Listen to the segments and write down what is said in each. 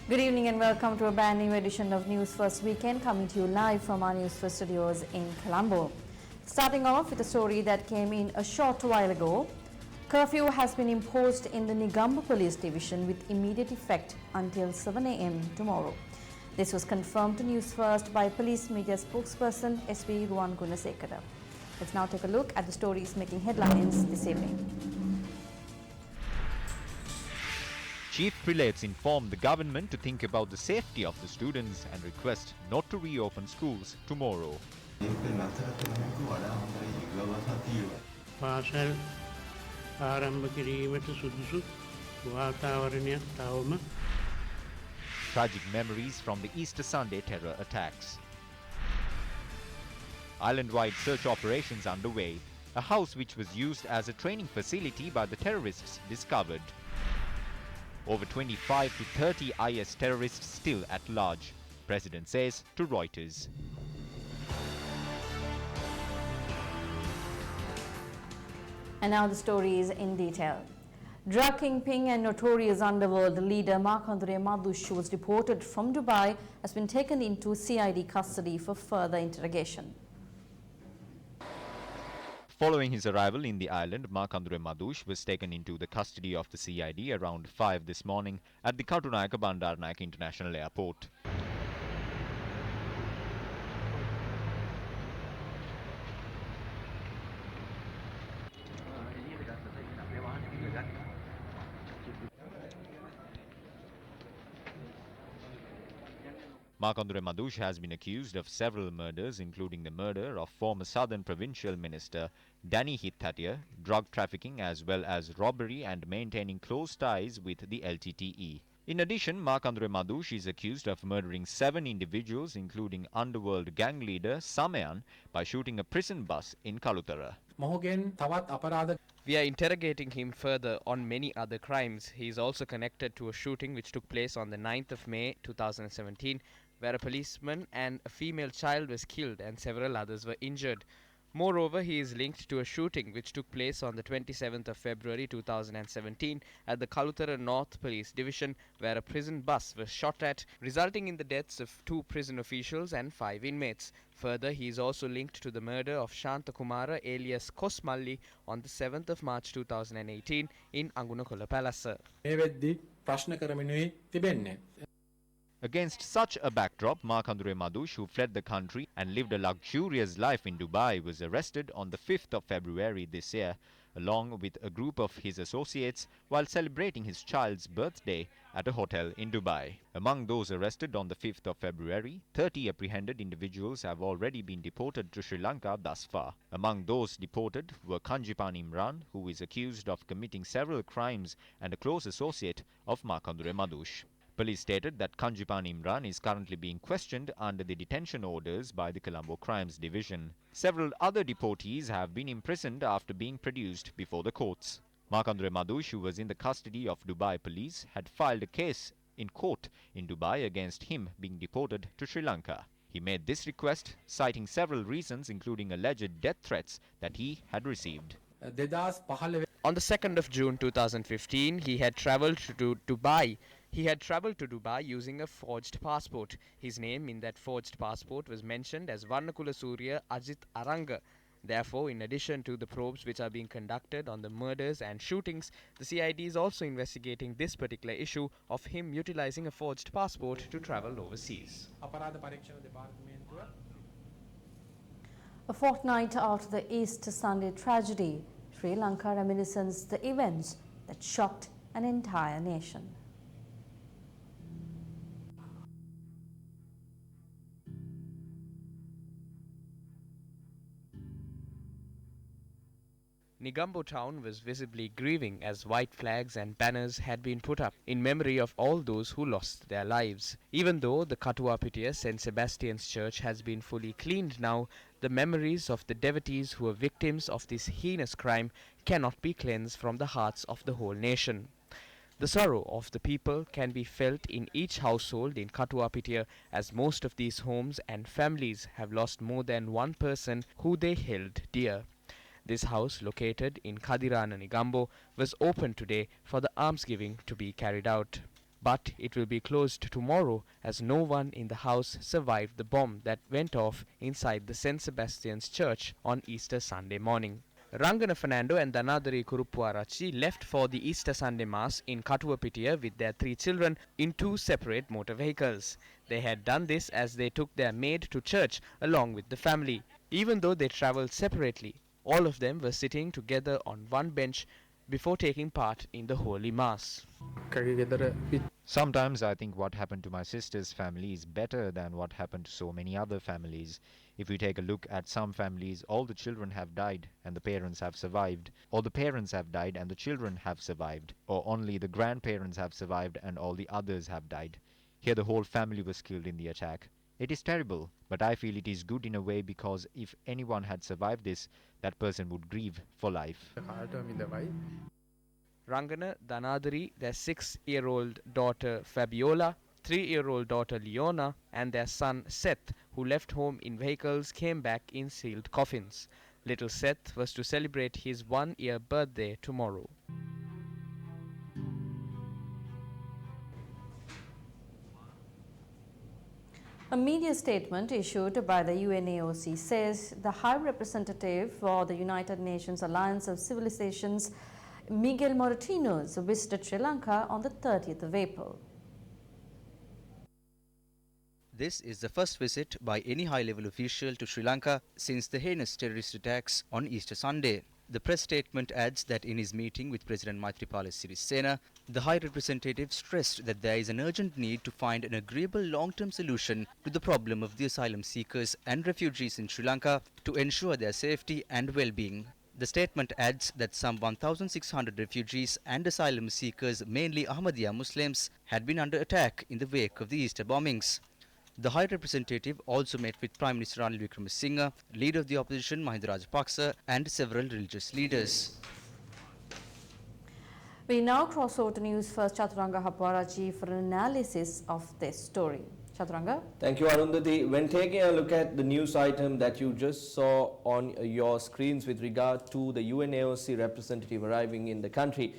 Good evening and welcome to a brand new edition of News First Weekend, coming to you live from our Newsfirst studios in Colombo. Starting off with a story that came in a short while ago. Curfew has been imposed in the Negombo Police Division with immediate effect until 7 a.m. tomorrow. This was confirmed to News First by police media spokesperson SP Ruwan Gunasekara. Let's now take a look at the stories making headlines this evening. Chief Prelates informed the government to think about the safety of the students and request not to reopen schools tomorrow. පාසල් ආරම්භ කිරීමට සුදුසු වාතාවරණයක් තවම Tragic memories from the Easter Sunday terror attacks. Island-wide search operations underway. A house which was used as a training facility by the terrorists discovered. Over 25 to 30 IS terrorists still at large, President says to Reuters. And now the stories in detail. Drug kingpin and notorious underworld leader Marandre Madhu, who was deported from Dubai, has been taken into CID custody for further interrogation. Following his arrival in the island, Marandre Madhu was taken into the custody of the CID around 5 this morning at the Katunayaka Bandaranaike International Airport. Marandre Madhu has been accused of several murders, including the murder of former Southern Provincial Minister Danny Hithatia, drug trafficking as well as robbery and maintaining close ties with the LTTE. In addition, Marandre Madhu is accused of murdering 7 individuals, including underworld gang leader Samayan, by shooting a prison bus in Kalutara. We are interrogating him further on many other crimes. He is also connected to a shooting which took place on the 9th of May 2017, where a policeman and a female child was killed and several others were injured. Moreover, he is linked to a shooting which took place on the 27th of February 2017 at the Kalutara North Police Division, where a prison bus was shot at, resulting in the deaths of 2 prison officials and 5 inmates. Further, he is also linked to the murder of Shanta Kumara alias Kosmalli on the 7th of March 2018 in Angunakola Palace. Against such a backdrop, Marandre Madhu, who fled the country and lived a luxurious life in Dubai, was arrested on the 5th of February this year, along with a group of his associates, while celebrating his child's birthday at a hotel in Dubai. Among those arrested on the 5th of February, 30 apprehended individuals have already been deported to Sri Lanka thus far. Among those deported were Kanjipan Imran, who is accused of committing several crimes and a close associate of Marandre Madhu. Police stated that Kanjipan Imran is currently being questioned under the detention orders by the Colombo Crimes Division. Several other deportees have been imprisoned after being produced before the courts. Marandre Madhu, who was in the custody of Dubai police, had filed a case in court in Dubai against him being deported to Sri Lanka. He made this request, citing several reasons, including alleged death threats that he had received. On the 2nd of June 2015, he had travelled to Dubai. He had travelled to Dubai using a forged passport. His name in that forged passport was mentioned as Varnakula Surya Ajit Aranga. Therefore, in addition to the probes which are being conducted on the murders and shootings, the CID is also investigating this particular issue of him utilising a forged passport to travel overseas. A fortnight after the Easter Sunday tragedy, Sri Lanka Reminiscence, the events that shocked an entire nation. Negombo town was visibly grieving as white flags and banners had been put up in memory of all those who lost their lives. Even though the Katuapitiya St. Sebastian's Church has been fully cleaned now, the memories of the devotees who were victims of this heinous crime cannot be cleansed from the hearts of the whole nation. The sorrow of the people can be felt in each household in Katuapitiya, as most of these homes and families have lost more than one person who they held dear. This house, located in Kadirana Negombo, was opened today for the almsgiving to be carried out. but it will be closed tomorrow as no one in the house survived the bomb that went off inside the St. Sebastian's Church on Easter Sunday morning. Rangana Fernando and Danadari Kurupuarachi left for the Easter Sunday Mass in Katuwapitiya with their 3 children in 2 separate motor vehicles. They had done this as they took their maid to church along with the family. Even though they travelled separately, all of them were sitting together on one bench before taking part in the Holy Mass. Sometimes I think what happened to my sister's family is better than what happened to so many other families. If we take a look at some families, all the children have died and the parents have survived, or the parents have died and the children have survived, or only the grandparents have survived and all the others have died. Here the whole family was killed in the attack. It is terrible, but I feel it is good in a way because if anyone had survived this, that person would grieve for life. Rangana, Danadari, their 6-year-old daughter Fabiola, 3-year-old daughter Leona and their son Seth, who left home in vehicles, came back in sealed coffins. Little Seth was to celebrate his 1-year birthday tomorrow. A media statement issued by the UNAOC says the High Representative for the United Nations Alliance of Civilizations, Miguel Moratinos, visited Sri Lanka on the 30th of April. This is the first visit by any high-level official to Sri Lanka since the heinous terrorist attacks on Easter Sunday. The press statement adds that in his meeting with President Maithripala Sirisena, the High Representative stressed that there is an urgent need to find an agreeable long-term solution to the problem of the asylum seekers and refugees in Sri Lanka to ensure their safety and well-being. The statement adds that some 1,600 refugees and asylum seekers, mainly Ahmadiyya Muslims, had been under attack in the wake of the Easter bombings. The High Representative also met with Prime Minister Ranil Wickremesinghe, Leader of the Opposition Mahinda Rajapaksa and several religious leaders. We now cross over to Newsfirst Chaturanga Hapwarachi for an analysis of this story. Chaturanga. Thank you, Arundhati. When taking a look at the news item that you just saw on your screens with regard to the UNAOC representative arriving in the country,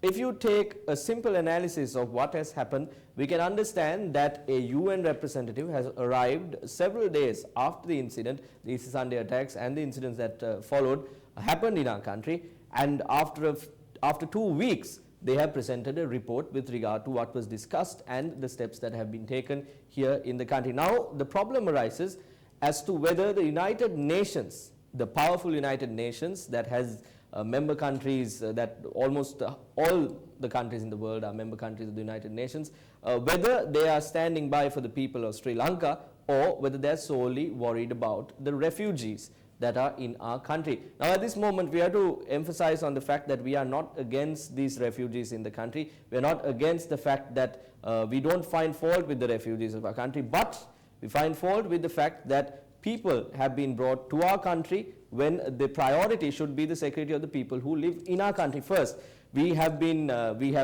if you take a simple analysis of what has happened, we can understand that a UN representative has arrived several days after the incident, the Easter Sunday attacks and the incidents that followed happened in our country, and after 2 weeks they have presented a report with regard to what was discussed and the steps that have been taken here in the country. Now the problem arises as to whether the United Nations, the powerful United Nations that has member countries, that almost all the countries in the world are member countries of the United Nations, whether they are standing by for the people of Sri Lanka or whether they are solely worried about the refugees that are in our country. Now at this moment we have to emphasize on the fact that we are not against these refugees in the country. We are not against the fact that we don't find fault with the refugees of our country, but we find fault with the fact that people have been brought to our country when the priority should be the security of the people who live in our country first. We have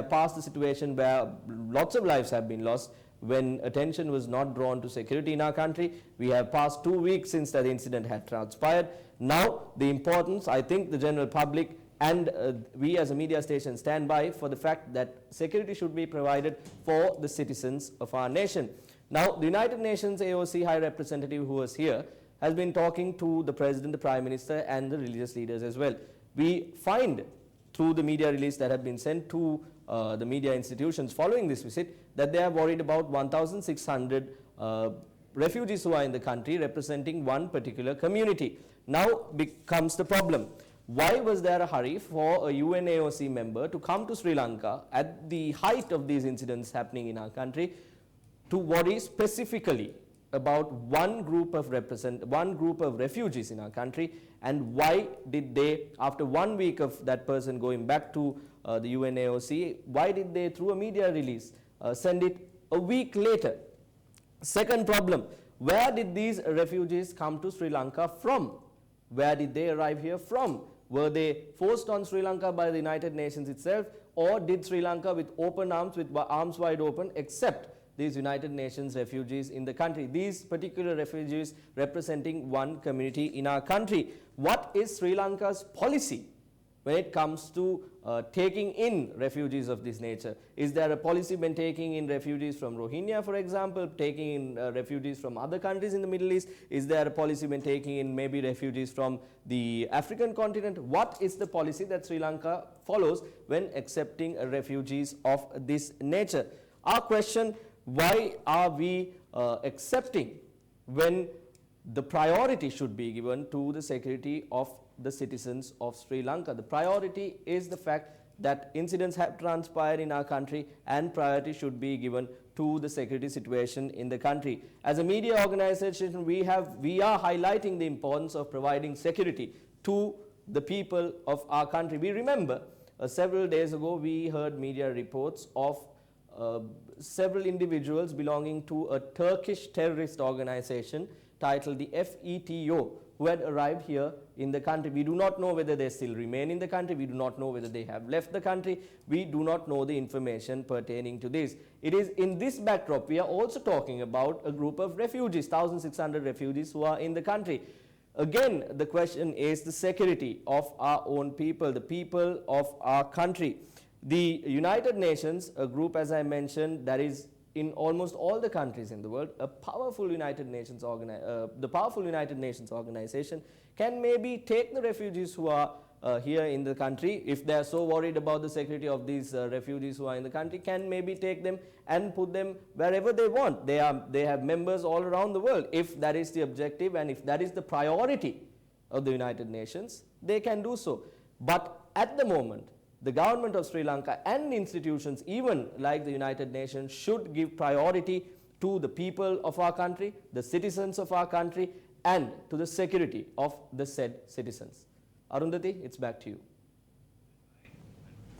passed the situation where lots of lives have been lost when attention was not drawn to security in our country. We have passed 2 weeks since that incident had transpired. Now the importance, I think the general public and we as a media station stand by for the fact that security should be provided for the citizens of our nation. Now the United Nations AOC High Representative who was here has been talking to the President, the Prime Minister and the religious leaders as well. We find through the media release that have been sent to the media institutions following this visit that they are worried about 1,600 refugees who are in the country representing one particular community. Now becomes the problem. Why was there a hurry for a UNAOC member to come to Sri Lanka at the height of these incidents happening in our country to worry specifically about one group of refugees in our country, and why did they, after 1 week of that person going back to the UNAOC, why did they through a media release send it a week later? Second problem, where did these refugees come to Sri Lanka from? Where did they arrive here from? Were they forced on Sri Lanka by the United Nations itself, or did Sri Lanka with open arms, with arms wide open, accept these United Nations refugees in the country, these particular refugees representing one community in our country? What is Sri Lanka's policy when it comes to taking in refugees of this nature? Is there a policy when taking in refugees from Rohingya, for example, taking in refugees from other countries in the Middle East? Is there a policy when taking in maybe refugees from the African continent? What is the policy that Sri Lanka follows when accepting refugees of this nature? Our question, why are we accepting when the priority should be given to the security of the citizens of Sri Lanka? The priority is the fact that incidents have transpired in our country and priority should be given to the security situation in the country. As a media organization, we are highlighting the importance of providing security to the people of our country. We remember several days ago we heard media reports of several individuals belonging to a Turkish terrorist organization titled the FETO, who had arrived here in the country. We do not know whether they still remain in the country. We do not know whether they have left the country. We do not know the information pertaining to this. It is in this backdrop we are also talking about a group of refugees, 1,600 refugees who are in the country. Again, the question is the security of our own people, the people of our country. The United Nations, a group, as I mentioned, that is in almost all the countries in the world, the powerful United Nations organization can maybe take the refugees who are here in the country, if they are so worried about the security of these refugees who are in the country, can maybe take them and put them wherever they want. They have members all around the world. If that is the objective and if that is the priority of the United Nations, they can do so. But at the moment, the government of Sri Lanka and institutions, even like the United Nations, should give priority to the people of our country, the citizens of our country, and to the security of the said citizens. Arundhati, it's back to you.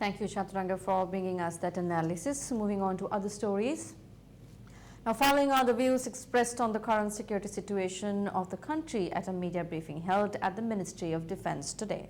Thank you, Chaturanga, for bringing us that analysis. Moving on to other stories. Now, following are the views expressed on the current security situation of the country at a media briefing held at the Ministry of Defence today.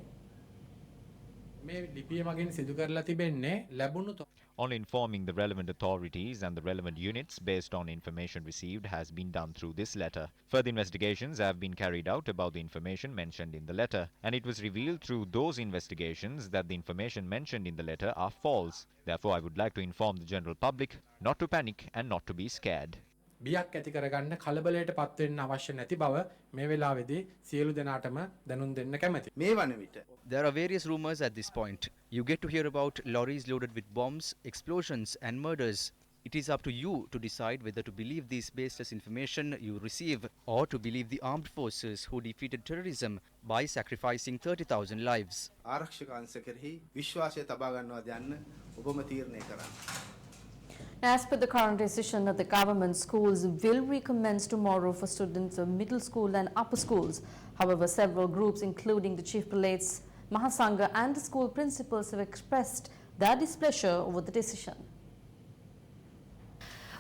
On informing the relevant authorities and the relevant units based on information received has been done through this letter. Further investigations have been carried out about the information mentioned in the letter, and it was revealed through those investigations that the information mentioned in the letter are false. Therefore, I would like to inform the general public not to panic and not to be scared. බියක් ඇති කරගන්න කලබලයට පත් වෙන්න අවශ්‍ය නැති බව මේ වෙලාවේදී සියලු දෙනාටම දැනුම් දෙන්න කැමැති. මේ වන විට There are various rumors at this point. You get to hear about lorries loaded with bombs, explosions and murders. It is up to you to decide whether to believe these baseless information you receive or to believe the armed forces who defeated terrorism by sacrificing 30,000 lives. ආරක්ෂක අංශ කෙරෙහි විශ්වාසය තබා ගන්නවාද යන්න ඔබම තීරණය කරන්න. As per the current decision that the government schools will recommence tomorrow for students of middle school and upper schools. However, several groups including the Chief Prelates, Mahasangha and the school principals have expressed their displeasure over the decision.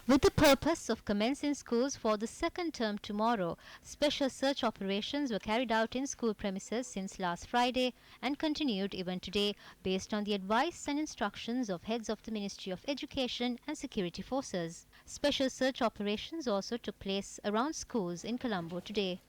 With the purpose of commencing schools for the second term tomorrow, special search operations were carried out in school premises since last Friday and continued even today based on the advice and instructions of heads of the Ministry of Education and Security Forces. Special search operations also took place around schools in Colombo today.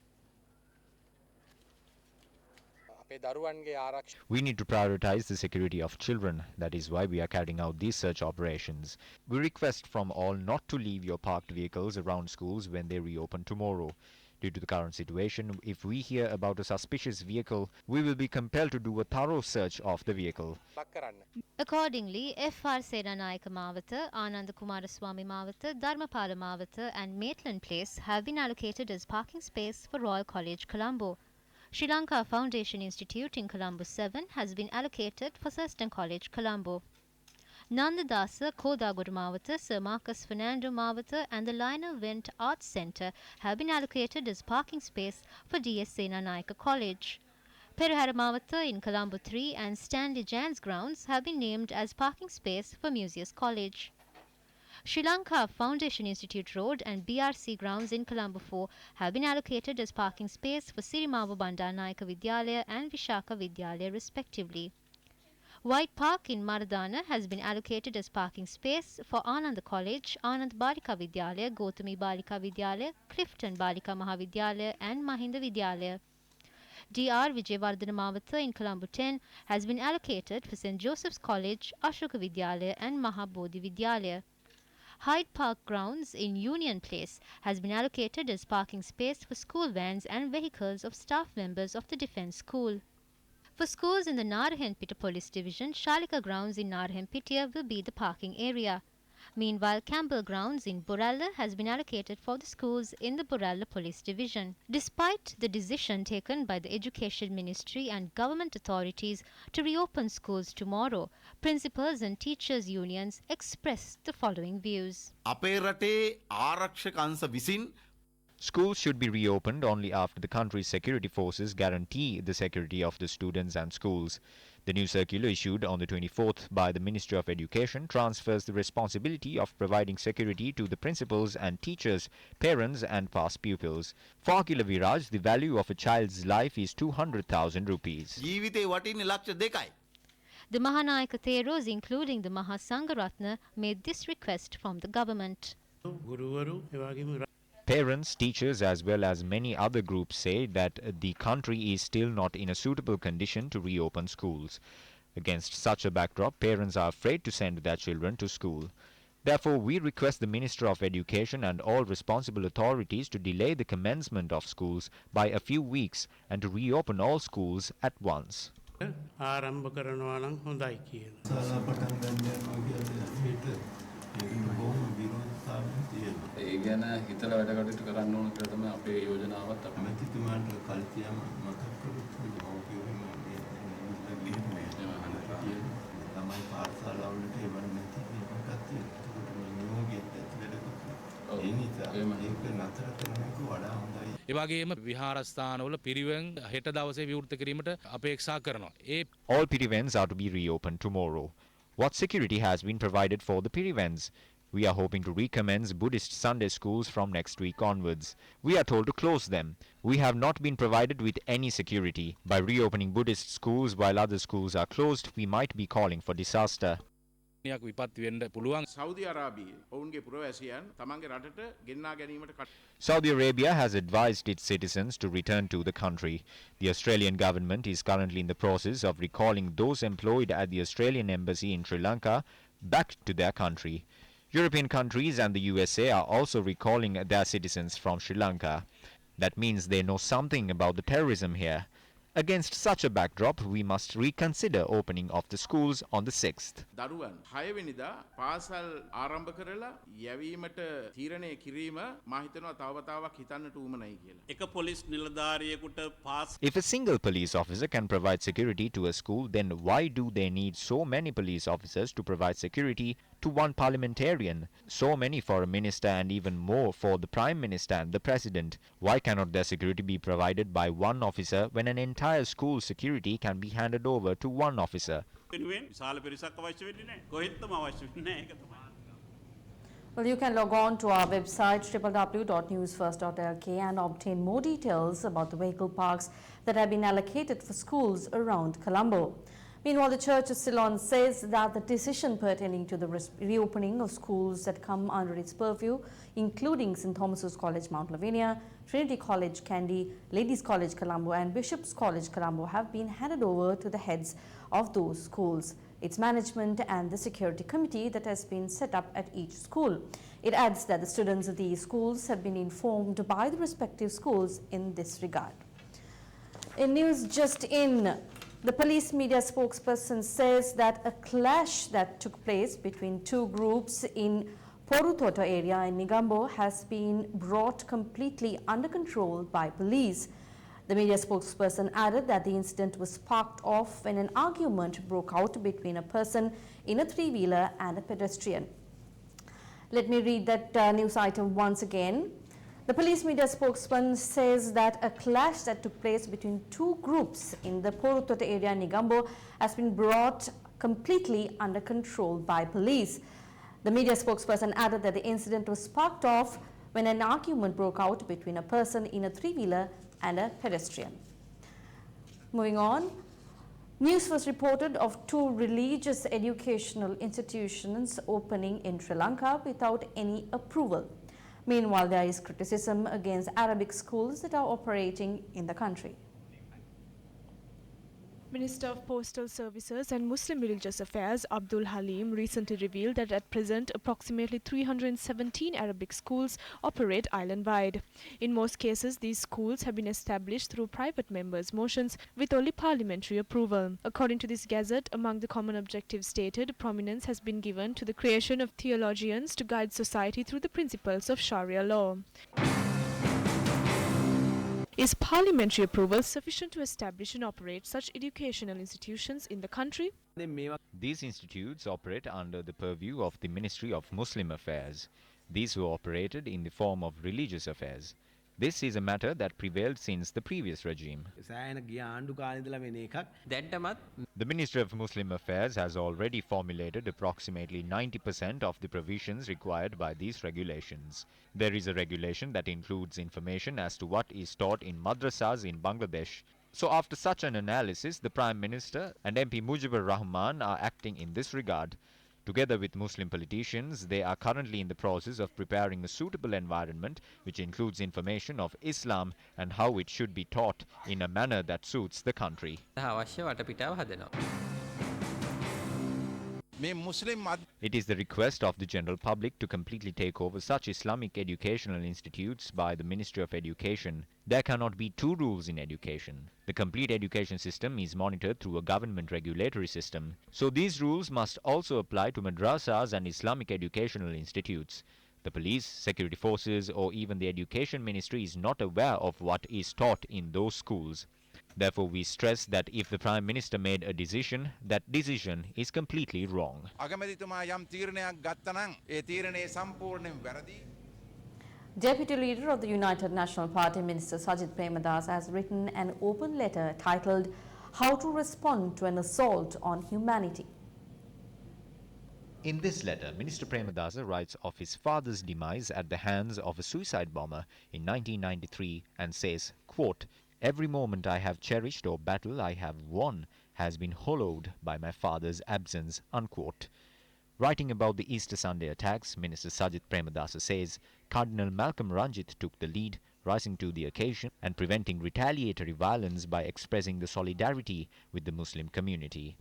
We need to prioritize the security of children. That is why we are carrying out these search operations. We request from all not to leave your parked vehicles around schools when they reopen tomorrow. Due to the current situation, if we hear about a suspicious vehicle, we will be compelled to do a thorough search of the vehicle. Accordingly, F.R. Sedanayaka Mawatha, Ananda Kumaraswamy Mawatha, Dharmapala Mawatha and Maitland Place have been allocated as parking space for Royal College, Colombo. Sri Lanka Foundation Institute in Colombo 7 has been allocated for Thurston College, Colombo. Nandadasa, Kodaguru Mawatha, Sir Marcus Fernando Mawatha and the Lionel Wendt Arts Centre have been allocated as parking space for D.S. Senanayaka College. Perahara Mawatha in Colombo 3 and Stanley Jan's grounds have been named as parking space for Museus College. Sri Lanka Foundation Institute Road and BRC grounds in Colombo 4 have been allocated as parking space for Sirimava Bandanayaka Vidyalaya and Vishaka Vidyalaya respectively. White Park in Maradana has been allocated as parking space for Ananda College, Anand Balika Vidyalaya, Gautami Balika Vidyalaya, Clifton Balika Mahavidyalaya and Mahinda Vidyalaya. Dr. Vijayawardena Mawatha in Colombo 10 has been allocated for St. Joseph's College, Ashoka Vidyalaya and Mahabodhi Vidyalaya. Hyde Park grounds in Union Place has been allocated as parking space for school vans and vehicles of staff members of the Defence School. For schools in the Narahenpita Police Division, Shalika grounds in Narahenpitiya will be the parking area. Meanwhile, Campbell grounds in Boralla has been allocated for the schools in the Boralla Police Division. Despite the decision taken by the Education Ministry and government authorities to reopen schools tomorrow, principals and teachers unions expressed the following views. අපේ රටේ ආරක්ෂක අංශ විසින් Schools should be reopened only after the country's security forces guarantee the security of the students and schools. The new circular issued on the 24th by the Ministry of Education transfers the responsibility of providing security to the principals and teachers, parents and past pupils. For Akila Viraj, the value of a child's life is 200,000 rupees. ජීවිතේ වටින්නේ ලක්ෂ 2යි. The Mahanayaka Theros, including the Mahasangaratna, made this request from the government. ගුරුවරු ඒ වගේම Parents, teachers as well as many other groups say that the country is still not in a suitable condition to reopen schools. Against such a backdrop, parents are afraid to send their children to school. Therefore, we request the Minister of Education and all responsible authorities to delay the commencement of schools by a few weeks and to reopen all schools at once. ආරම්භ කරනවා නම් හොඳයි කියලා. ශාලා පටන් ගන්න යනවා කියලා හිත ඒකේ බොහොම විරෝධතාවයක් තියෙනවා. ඒ ගැන හිතලා වැඩ කටයුතු කරන්න ඕන කියලා තමයි අපේ යෝජනාවත් අපි මැතිතුමාට කල්තියම මතක් කරොත් මොකෝකියම මේ ගිහින් තමයි පාඨශාලාවලට එවන්න නැති එකක් තියෙනවා. ඒකට මේ නියෝගයත් ඇතුළට ඒ නිසා ඒක නතර කරන එක වඩා හොඳයි. ඒ වගේම විහාරස්ථානවල පිරිවෙන් හෙට දවසේ විවෘත කිරීමට අපේක්ෂා කරනවා. All pirivens are to be reopened tomorrow. What security has been provided for the pirivens? We are hoping to recommence Buddhist Sunday schools from next week onwards. We are told to close them. We have not been provided with any security. By reopening Buddhist schools while other schools are closed, we might be calling for disaster. විපත් වෙන්න පුළුවන්. Saudi අරාබියේ ඔවුන්ගේ පුරවැසියන් තමන්ගේ රටට ගෙන්නා ගැනීමට Saudi Arabia has advised its citizens to return to the country. The Australian government is currently in the process of recalling those employed at the Australian embassy in Sri Lanka back to their country. European countries and the USA are also recalling their citizens from Sri Lanka. That means they know something about the terrorism here. Against such a backdrop, we must reconsider opening of the schools on the 6th. දරුවන් 6 වෙනිදා පාසල් ආරම්භ කරලා යැවීමට තීරණය කිරීම මා හිතනවා තව වතාවක් හිතන්නට උවමනයි කියලා. එක පොලිස් නිලධාරියෙකුට pass If a single police officer can provide security to a school, then why do they need so many police officers to provide security to one parliamentarian, so many for a minister and even more for the Prime Minister and the President? Why cannot their security be provided by one officer when an entire school security can be handed over to one officer? Well, you can log on to our website www.newsfirst.lk and obtain more details about the vehicle parks that have been allocated for schools around Colombo. Meanwhile, the Church of Ceylon says that the decision pertaining to the reopening of schools that come under its purview, including St. Thomas's College, Mount Lavinia, Trinity College, Kandy, Ladies College, Colombo and Bishop's College, Colombo, have been handed over to the heads of those schools, its management and the security committee that has been set up at each school. It adds that the students of these schools have been informed by the respective schools in this regard. In news just in, the police media spokesperson says that a clash that took place between two groups in Porutoto area in Negombo has been brought completely under control by police. The media spokesperson added that the incident was sparked off when an argument broke out between a person in a three-wheeler and a pedestrian. Let me read that news item once again. The police media spokesman says that a clash that took place between two groups in the Porutoto area in Negombo has been brought completely under control by police. The media spokesperson added that the incident was sparked off when an argument broke out between a person in a three-wheeler and a pedestrian. Moving on, Newsfirst reported of two religious educational institutions opening in Sri Lanka without any approval. Meanwhile, there is criticism against Arabic schools that are operating in the country. Minister of Postal Services and Muslim Religious Affairs Abdul Halim recently revealed that at present approximately 317 Arabic schools operate island-wide. In most cases, these schools have been established through private members' motions with only parliamentary approval. According to this gazette, among the common objectives stated, prominence has been given to the creation of theologians to guide society through the principles of Sharia law. Is parliamentary approval sufficient to establish and operate such educational institutions in the country? These institutes operate under the purview of the Ministry of Muslim Affairs. These were operated in the form of religious affairs. This is a matter that prevailed since the previous regime. The Ministry of Muslim Affairs has already formulated approximately 90% of the provisions required by these regulations. There is a regulation that includes information as to what is taught in madrasas in Bangladesh. So after such an analysis, the Prime Minister and MP Mujibur Rahman are acting in this regard. Together with Muslim politicians, they are currently in the process of preparing a suitable environment which includes information of Islam and how it should be taught in a manner that suits the country. It is the request of the general public to completely take over such Islamic educational institutes by the Ministry of Education. There cannot be two rules in education. The complete education system is monitored through a government regulatory system. So these rules must also apply to madrasas and Islamic educational institutes. The police, security forces, or even the education ministry is not aware of what is taught in those schools. Therefore, we stress that if the Prime Minister made a decision, that decision is completely wrong. Deputy Leader of the United National Party, Minister Sajid Premadasa, has written an open letter titled "How to Respond to an Assault on Humanity." In this letter, Minister Premadasa writes of his father's demise at the hands of a suicide bomber in 1993 and says, quote, "Every moment I have cherished or battle I have won has been hollowed by my father's absence," unquote. Writing about the Easter Sunday attacks, Minister Sajid Premadasa says, Cardinal Malcolm Ranjit took the lead, rising to the occasion and preventing retaliatory violence by expressing the solidarity with the Muslim community.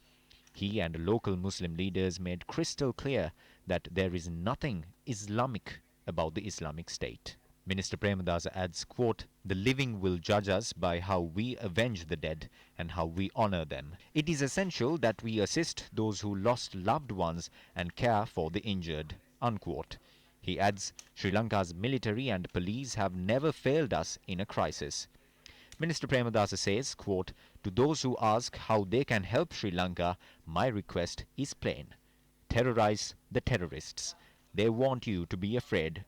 He and local Muslim leaders made crystal clear that there is nothing Islamic about the Islamic State. Minister Premadasa adds, quote, "The living will judge us by how we avenge the dead and how we honor them. It is essential that we assist those who lost loved ones and care for the injured," unquote. He adds, Sri Lanka's military and police have never failed us in a crisis. Minister Premadasa says, quote, "To those who ask how they can help Sri Lanka, my request is plain. Terrorize the terrorists. They want you to be afraid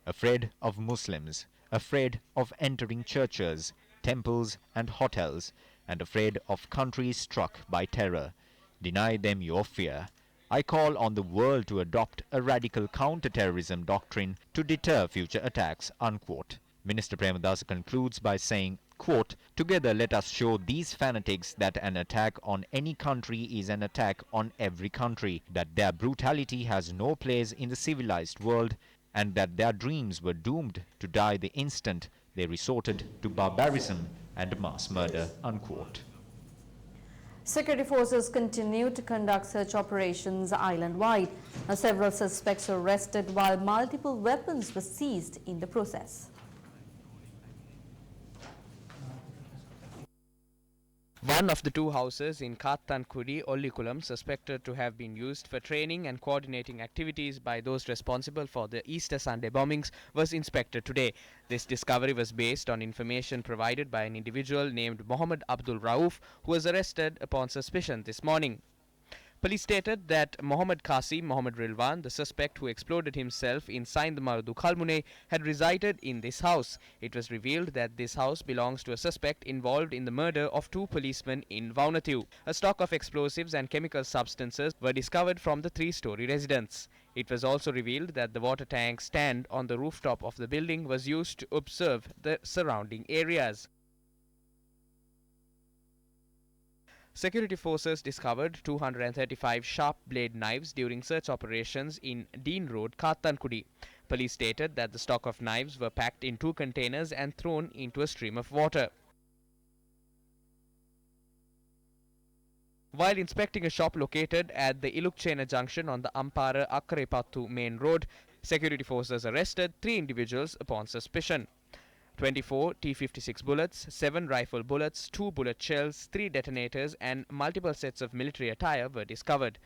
of Muslims, afraid of entering churches, temples and hotels, and afraid of countries struck by terror. Deny them your fear. I call on the world to adopt a radical counter-terrorism doctrine to deter future attacks," unquote. Minister Premadasa concludes by saying, quote, "Together let us show these fanatics that an attack on any country is an attack on every country, that their brutality has no place in the civilized world, and that their dreams were doomed to die the instant they resorted to barbarism and mass murder," unquote. Security forces continue to conduct search operations island-wide. Several suspects were arrested while multiple weapons were seized in the process. One of the two houses in Kathankudi, Ollikulam, suspected to have been used for training and coordinating activities by those responsible for the Easter Sunday bombings, was inspected today. This discovery was based on information provided by an individual named Mohammed Abdul Rauf, who was arrested upon suspicion this morning. Police stated that Mohammed Qasim Mohammed Rilwan, the suspect who exploded himself in Marandre Madhu, had resided in this house. It was revealed that this house belongs to a suspect involved in the murder of two policemen in Vaunathu. A stock of explosives and chemical substances were discovered from the three-story residence. It was also revealed that the water tank stand on the rooftop of the building was used to observe the surrounding areas. Security forces discovered 235 sharp blade knives during search operations in Dean Road, Kathankudi. Police stated that the stock of knives were packed in 2 containers and thrown into a stream of water. While inspecting a shop located at the Ilukchena junction on the Ampara Akkarepattu main road, security forces arrested 3 individuals upon suspicion. 24 T-56 bullets, 7 rifle bullets, 2 bullet shells, 3 detonators and multiple sets of military attire were discovered.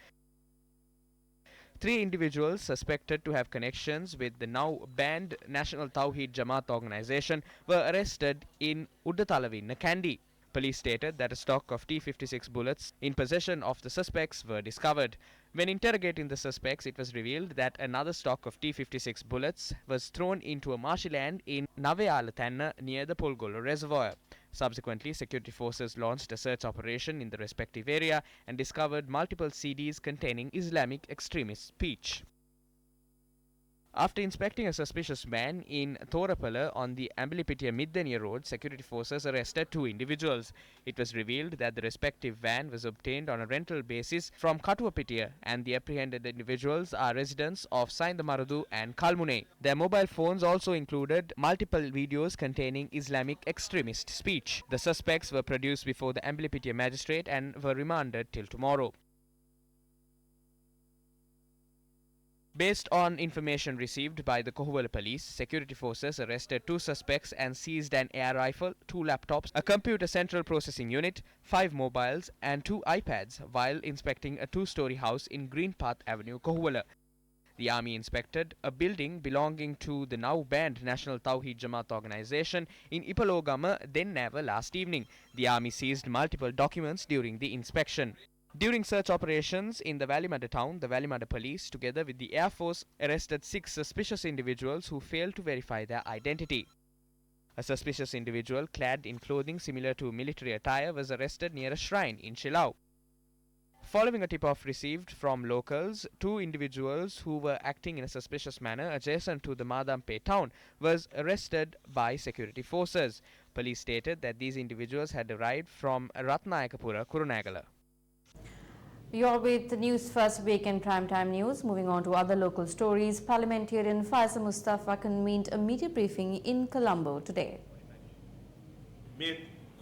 3 individuals suspected to have connections with the now banned National Tawheed Jamaat organization were arrested in Uddatalavinna, Kandy. Police stated that a stock of T-56 bullets in possession of the suspects were discovered. When interrogating the suspects, it was revealed that another stock of T-56 bullets was thrown into a marshy land in Navealatanna near the Polgolo reservoir. Subsequently, security forces launched a search operation in the respective area and discovered multiple CDs containing Islamic extremist speech. After inspecting a suspicious man in Thorapala on the Ambilipitiya Middaniya road, security forces arrested 2 individuals. It was revealed that the respective van was obtained on a rental basis from Katuwapitiya, and the apprehended individuals are residents of Saindamaradu and Kalmune. Their mobile phones also included multiple videos containing Islamic extremist speech. The suspects were produced before the Ambilipitiya magistrate and were remanded till tomorrow. Based on information received by the Kohuwala police, security forces arrested 2 suspects and seized an air rifle, 2 laptops, a computer central processing unit, 5 mobiles and 2 iPads while inspecting a 2-story house in Greenpath Avenue, Kohuwala. The army inspected a building belonging to the now banned National Tawheed Jamaat organization in Ipalogama, Dennava last evening. The army seized multiple documents during the inspection. During search operations in the Valimada town, the Valimada police, together with the Air Force, arrested 6 suspicious individuals who failed to verify their identity. A suspicious individual clad in clothing similar to military attire was arrested near a shrine in Shilau. Following a tip-off received from locals, 2 individuals who were acting in a suspicious manner adjacent to the Madampe town was arrested by security forces. Police stated that these individuals had arrived from Ratnayakapura, Kurunagala. You're with the News First Weekend Primetime News. Moving on to other local stories, parliamentarian Faisal Mustafa convened a media briefing in Colombo today.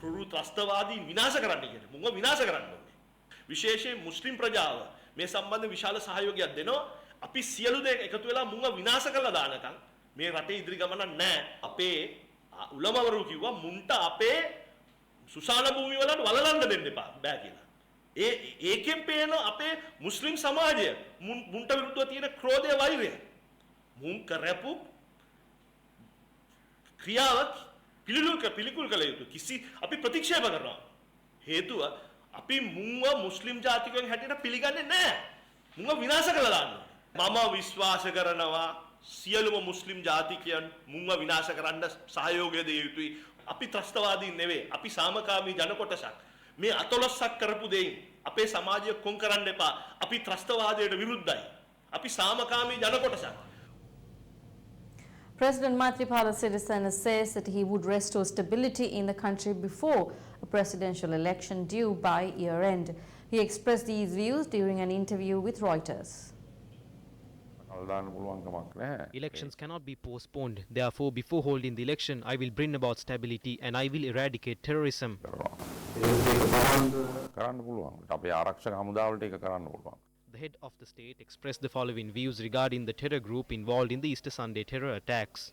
ක්‍රුරු ත්‍රස්තවාදීන් විනාශ කරන්න කියන මුංග විනාශ කරන්න ඕනේ. විශේෂයෙන් මුස්ලිම් ප්‍රජාව මේ සම්බන්ධ විශාල සහයෝගයක් දෙනවා. අපි සියලු දේ එකතු වෙලා මුංග විනාශ කරලා දානකම් මේ රටේ ඉදිරි ගමනක් නැහැ. අපේ උලමවරු කිව්වා මුන්ට අපේ සුසාන භූමිය වලට වලලන්න දෙන්න එපා බෑ කියලා. ඒකෙන් පේන අපේ මුස්ලිම් සමාජය මුන්ට විරුද්ධව තියෙන ක්‍රෝධය වෛරය මුන් කරපු ක්‍රියාවක් පිළිකුල් කළ යුතු කිසි අපි ප්‍රතික්ෂේප කරනවා හේතුව අපි මුන්ව මුස්ලිම් ජාතිකයන් හැටියට පිළිගන්නේ නැහැ මුන්ව විනාශ කළා දාන්න මම විශ්වාස කරනවා සියලුම මුස්ලිම් ජාතිකයන් මුන්ව විනාශ කරන්න සහයෝගය දිය යුතුයි අපි ත්‍රස්තවාදීන් නෙවෙයි අපි සාමකාමී ජන කොටසක් මේ අතොලස්සක් කරපු දෙයින් අපේ සමාජය කොන් කරන්න එපා අපි ත්‍රස්තවාදයට විරුද්ධයි අපි සාමකාමී ජන කොටසක්. President Maithripala Sirisena says that he would restore stability in the country before a presidential election due by year end. He expressed these views during an interview with Reuters. Elections cannot be postponed. Therefore, before holding the election, I will bring about stability and I will eradicate terrorism. The head of the state expressed the following views regarding the terror group involved in the Easter Sunday terror attacks.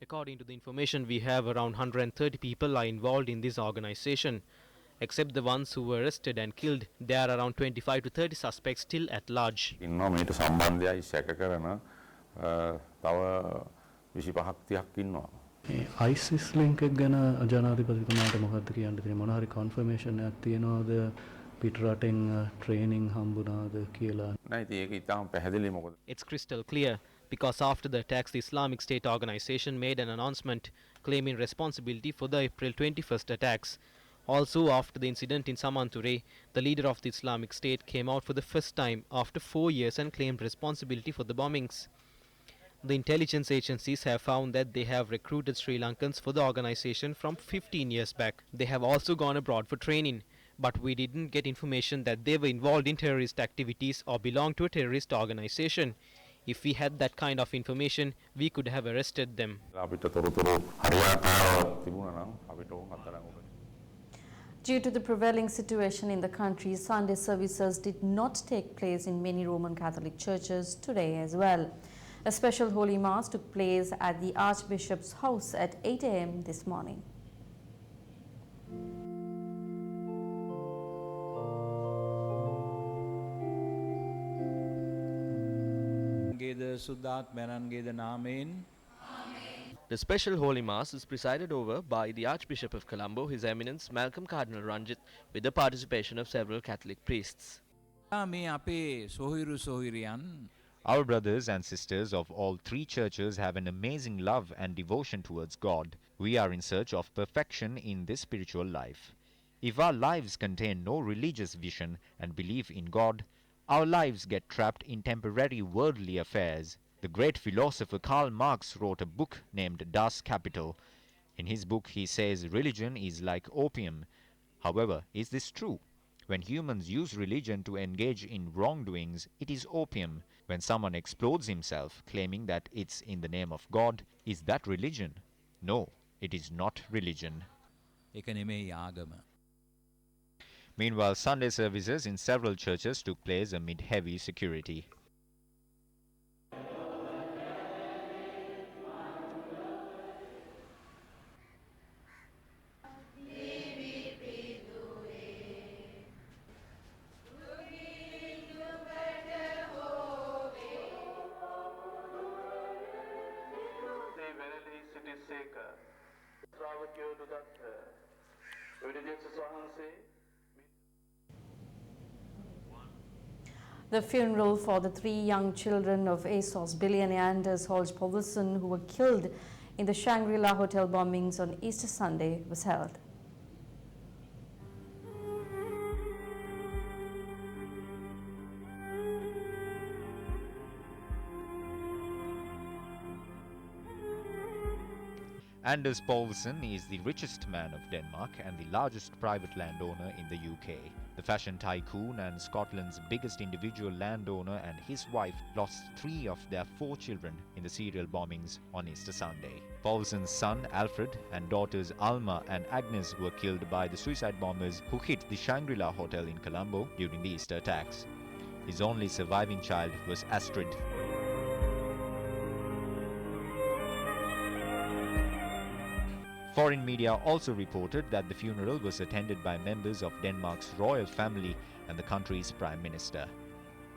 According to the information we have, around 130 people are involved in this organization. Except the ones who were arrested and killed, there are around 25 to 30 suspects still at large. ISIS link ගැන ජනාධිපතිතුමාට මොකක්ද කියන්න තියෙන්නේ මොන හරි confirmation එකක් තියනවාද පිටරටින් training හම්බුණාද කියලා නෑ ඒක ඉතාලම පැහැදිලි මොකද It's crystal clear because after the attacks the Islamic State organization made an announcement claiming responsibility for the April 21st attacks. Also, after the incident in Samanture, the leader of the Islamic State came out for the first time after 4 years and claimed responsibility for the bombings. The intelligence agencies have found that they have recruited Sri Lankans for the organization from 15 years back. They have also gone abroad for training, but we didn't get information that they were involved in terrorist activities or belong to a terrorist organization. If we had that kind of information, we could have arrested them. Due to the prevailing situation in the country, Sunday services did not take place in many Roman Catholic churches today as well. A special Holy Mass took place at the Archbishop's house at 8 a.m. this morning. The special Holy Mass is presided over by the Archbishop of Colombo, His Eminence Malcolm Cardinal Ranjit, with the participation of several Catholic priests. Our brothers and sisters of all three churches have an amazing love and devotion towards God. We are in search of perfection in this spiritual life. If our lives contain no religious vision and belief in God, our lives get trapped in temporary worldly affairs. The great philosopher Karl Marx wrote a book named Das Kapital. In his book, he says religion is like opium. However, is this true? When humans use religion to engage in wrongdoings, it is opium. When someone explodes himself, claiming that it's in the name of God, is that religion? No, it is not religion. Meanwhile, Sunday services in several churches took place amid heavy security. The funeral for the three young children of ASOS billionaire Anders and Astrid Paulson, who were killed in the Shangri-La hotel bombings on Easter Sunday, was held. Anders Paulson is the richest man of Denmark and the largest private landowner in the UK. The fashion tycoon and Scotland's biggest individual landowner and his wife lost 3 of their 4 children in the serial bombings on Easter Sunday. Paulson's son Alfred and daughters Alma and Agnes were killed by the suicide bombers who hit the Shangri-La hotel in Colombo during the Easter attacks. His only surviving child was Astrid. Foreign media also reported that the funeral was attended by members of Denmark's royal family and the country's prime minister.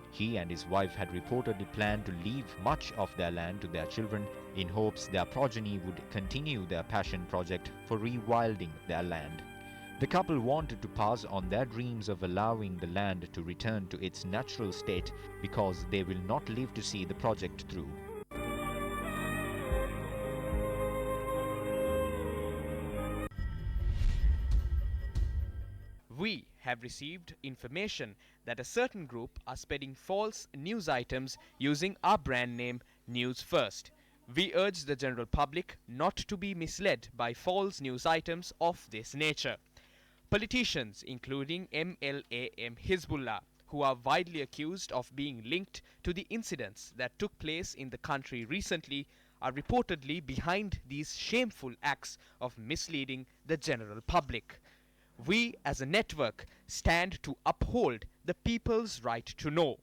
He and his wife had reportedly planned to leave much of their land to their children in hopes their progeny would continue their passion project for rewilding their land. The couple wanted to pass on their dreams of allowing the land to return to its natural state because they will not live to see the project through. We have received information that a certain group are spreading false news items using our brand name Newsfirst. We urge the general public not to be misled by false news items of this nature. Politicians, including MLAM Hizbullah, who are widely accused of being linked to the incidents that took place in the country recently, are reportedly behind these shameful acts of misleading the general public. We as a network stand to uphold the people's right to know.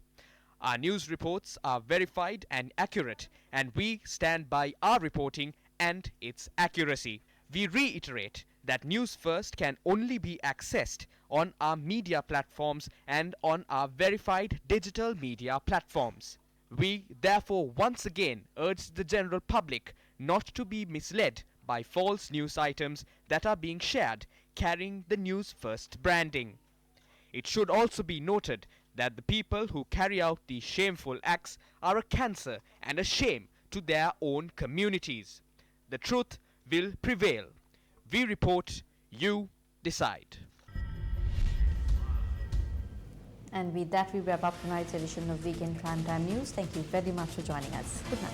Our news reports are verified and accurate, and we stand by our reporting and its accuracy. We reiterate that News First can only be accessed on our media platforms and on our verified digital media platforms. We therefore once again urge the general public not to be misled by false news items that are being shared carrying the News First branding. It should also be noted that the people who carry out these shameful acts are a cancer and a shame to their own communities. The truth will prevail. We report, you decide. And with that, we wrap up tonight's edition of Weekend Primetime News. Thank you very much for joining us. Good night.